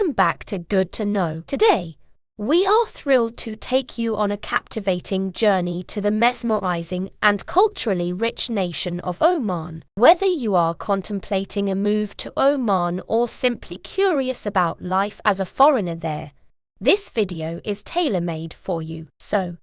welcome back to Good to Know. Today, we are thrilled to take you on a captivating journey to the mesmerizing and culturally rich nation of Oman. Whether you are contemplating a move to Oman or simply curious about life as a foreigner there, this video is tailor-made for you. So,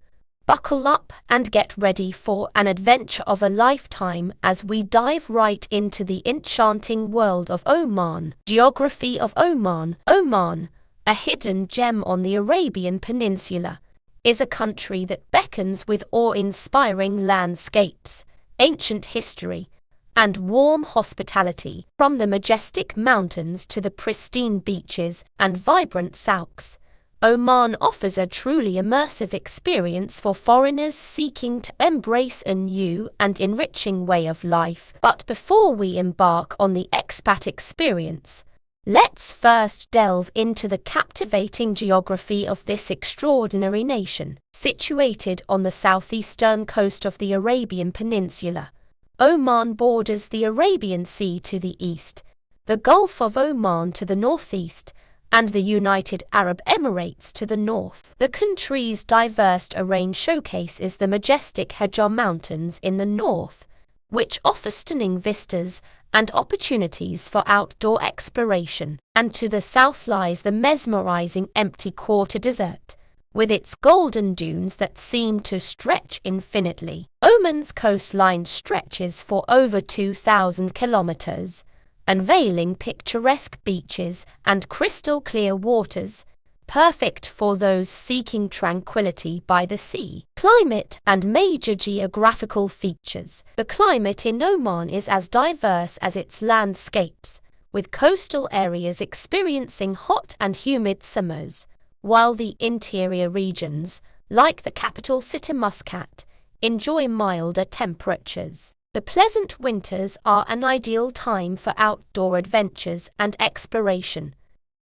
buckle up and get ready for an adventure of a lifetime as we dive right into the enchanting world of Oman. Geography of Oman. Oman, a hidden gem on the Arabian Peninsula, is a country that beckons with awe-inspiring landscapes, ancient history, and warm hospitality. From the majestic mountains to the pristine beaches and vibrant souks, Oman offers a truly immersive experience for foreigners seeking to embrace a new and enriching way of life. But before we embark on the expat experience, let's first delve into the captivating geography of this extraordinary nation. Situated on the southeastern coast of the Arabian Peninsula, Oman borders the Arabian Sea to the east, the Gulf of Oman to the northeast, and the United Arab Emirates to the north. The country's diverse terrain showcases the majestic Hajar Mountains in the north, which offer stunning vistas and opportunities for outdoor exploration. And to the south lies the mesmerizing Empty Quarter Desert, with its golden dunes that seem to stretch infinitely. Oman's coastline stretches for over 2,000 kilometers, unveiling picturesque beaches and crystal-clear waters, perfect for those seeking tranquility by the sea. Climate and major geographical features. The climate in Oman is as diverse as its landscapes, with coastal areas experiencing hot and humid summers, while the interior regions, like the capital city Muscat, enjoy milder temperatures. The pleasant winters are an ideal time for outdoor adventures and exploration,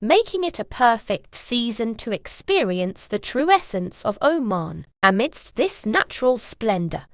making it a perfect season to experience the true essence of Oman. Amidst this natural splendor,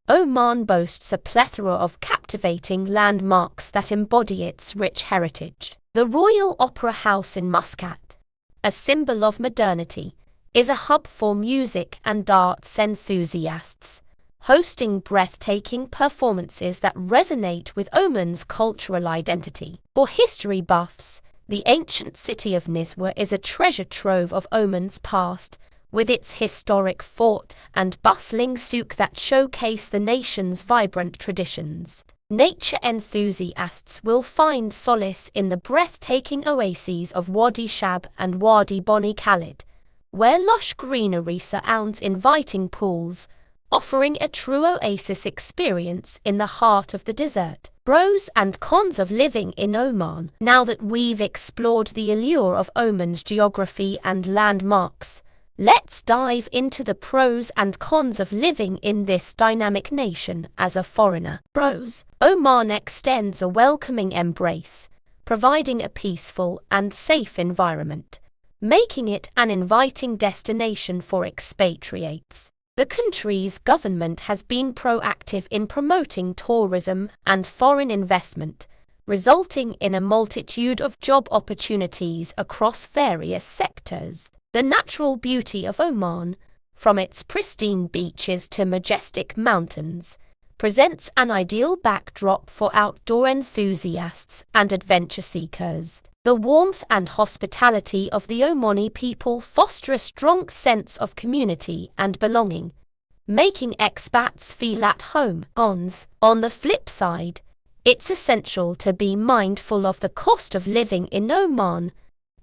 Oman boasts a plethora of captivating landmarks that embody its rich heritage. The Royal Opera House in Muscat, a symbol of modernity, is a hub for music and arts enthusiasts, hosting breathtaking performances that resonate with Oman's cultural identity. For history buffs, the ancient city of Nizwa is a treasure trove of Oman's past, with its historic fort and bustling souk that showcase the nation's vibrant traditions. Nature enthusiasts will find solace in the breathtaking oases of Wadi Shab and Wadi Boni Khalid, where lush greenery surrounds inviting pools, offering a true oasis experience in the heart of the desert. Pros and cons of living in Oman. Now that we've explored the allure of Oman's geography and landmarks, let's dive into the pros and cons of living in this dynamic nation as a foreigner. Pros. Oman extends a welcoming embrace, providing a peaceful and safe environment, making it an inviting destination for expatriates. The country's government has been proactive in promoting tourism and foreign investment, resulting in a multitude of job opportunities across various sectors. The natural beauty of Oman, from its pristine beaches to majestic mountains, presents an ideal backdrop for outdoor enthusiasts and adventure seekers. The warmth and hospitality of the Omani people foster a strong sense of community and belonging, making expats feel at home. Cons. On the flip side, it's essential to be mindful of the cost of living in Oman,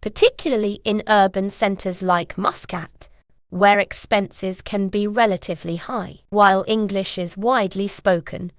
particularly in urban centers like Muscat, where expenses can be relatively high. While English is widely spoken,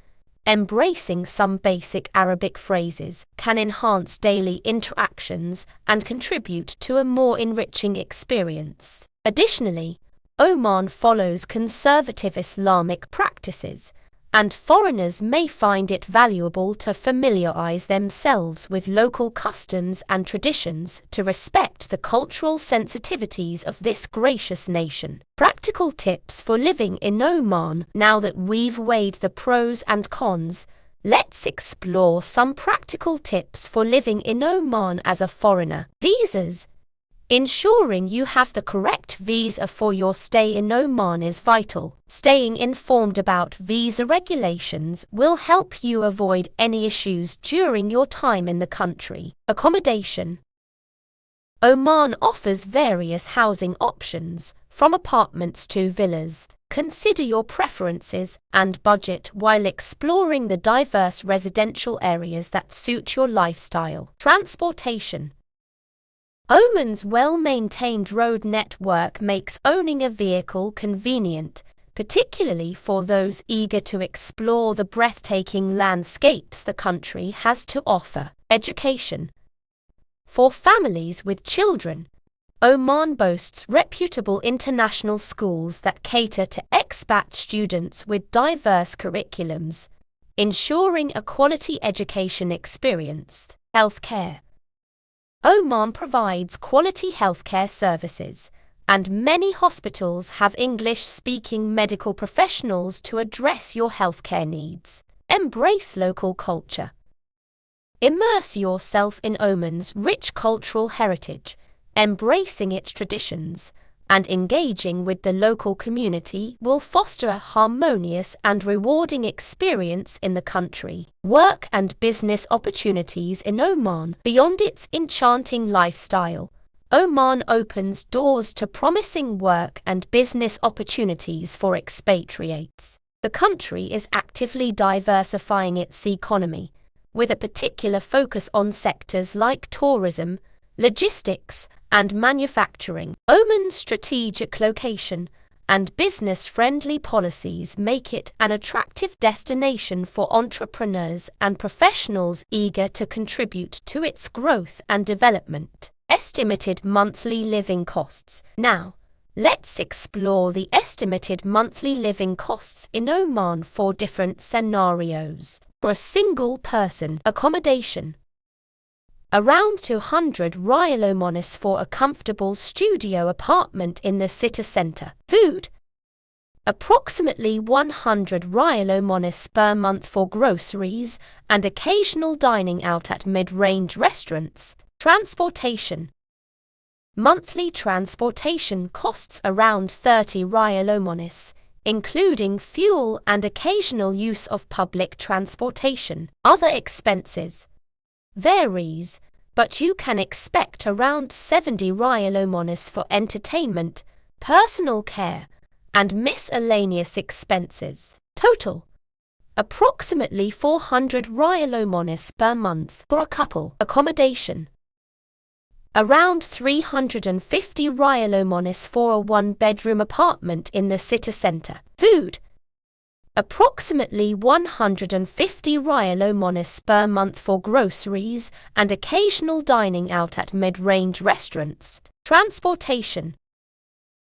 embracing some basic Arabic phrases can enhance daily interactions and contribute to a more enriching experience. Additionally, Oman follows conservative Islamic practices, and foreigners may find it valuable to familiarize themselves with local customs and traditions to respect the cultural sensitivities of this gracious nation. Practical tips for living in Oman. Now that we've weighed the pros and cons, let's explore some practical tips for living in Oman as a foreigner. Visas. Ensuring you have the correct visa for your stay in Oman is vital. Staying informed about visa regulations will help you avoid any issues during your time in the country. Accommodation. Oman offers various housing options, from apartments to villas. Consider your preferences and budget while exploring the diverse residential areas that suit your lifestyle. Transportation. Oman's well-maintained road network makes owning a vehicle convenient, particularly for those eager to explore the breathtaking landscapes the country has to offer. Education. For families with children, Oman boasts reputable international schools that cater to expat students with diverse curriculums, ensuring a quality education experience. Healthcare. Oman provides quality healthcare services, and many hospitals have English-speaking medical professionals to address your healthcare needs. Embrace local culture. Immerse yourself in Oman's rich cultural heritage, embracing its traditions, and engaging with the local community will foster a harmonious and rewarding experience in the country. Work and business opportunities in Oman. Beyond its enchanting lifestyle, Oman opens doors to promising work and business opportunities for expatriates. The country is actively diversifying its economy, with a particular focus on sectors like tourism, logistics, and manufacturing. Oman's strategic location and business-friendly policies make it an attractive destination for entrepreneurs and professionals eager to contribute to its growth and development. Estimated monthly living costs. Now, let's explore the estimated monthly living costs in Oman for different scenarios. For a single person, accommodation. Around 200 Riyal Omanis for a comfortable studio apartment in the city centre. Food. Approximately 100 Riyal Omanis per month for groceries and occasional dining out at mid-range restaurants. Transportation. Monthly transportation costs around 30 Riyal Omanis, including fuel and occasional use of public transportation. Other expenses. Varies, but you can expect around 70 Riyal Omanis for entertainment, personal care, and miscellaneous expenses. Total. Approximately 400 Riyal Omanis per month for a couple. Accommodation. Around 350 Riyal Omanis for a one-bedroom apartment in the city centre. Food. Approximately 150 Riyal Omanis per month for groceries and occasional dining out at mid-range restaurants. Transportation.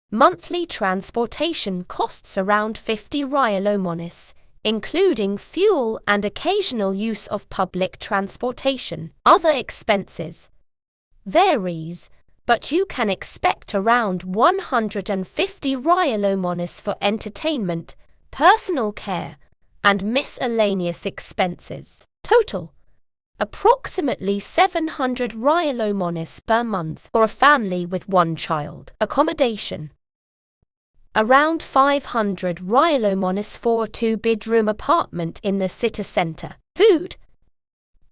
Monthly transportation costs around 50 Riyal Omanis, including fuel and occasional use of public transportation. Other expenses. Varies, but you can expect around 150 Riyal Omanis for entertainment, personal care, and miscellaneous expenses. Total. Approximately 700 Riyal Omanis per month for a family with one child. Accommodation. Around 500 Riyal Omanis for a two-bedroom apartment in the city centre. Food.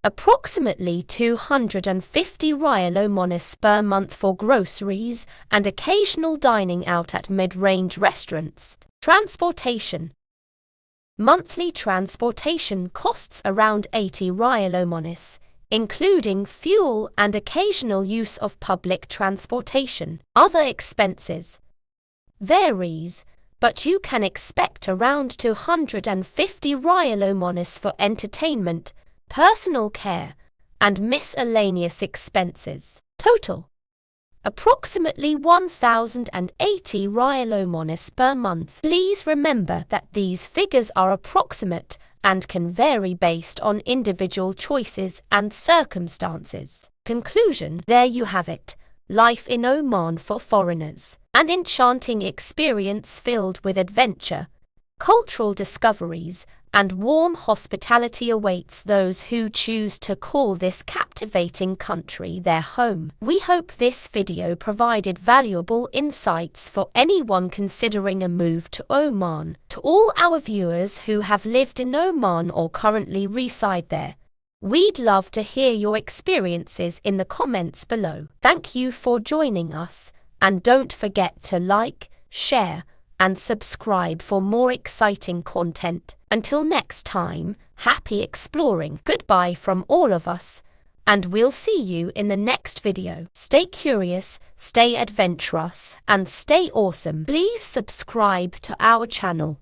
Approximately 250 Riyal Omanis per month for groceries and occasional dining out at mid-range restaurants. Transportation. Monthly transportation costs around 80 Riyal Omanis, including fuel and occasional use of public transportation. Other expenses. Varies, but you can expect around 250 Riyal Omanis for entertainment, personal care, and miscellaneous expenses. Total. Approximately 1,080 Riyal Omanis per month. Please remember that these figures are approximate and can vary based on individual choices and circumstances. Conclusion. There you have it. Life in Oman for foreigners. An enchanting experience filled with adventure, cultural discoveries, and warm hospitality awaits those who choose to call this captivating country their home. We hope this video provided valuable insights for anyone considering a move to Oman. To all our viewers who have lived in Oman or currently reside there, we'd love to hear your experiences in the comments below. Thank you for joining us, and don't forget to like, share, and subscribe for more exciting content. Until next time, happy exploring. Goodbye from all of us, and we'll see you in the next video. Stay curious, stay adventurous, and stay awesome. Please subscribe to our channel.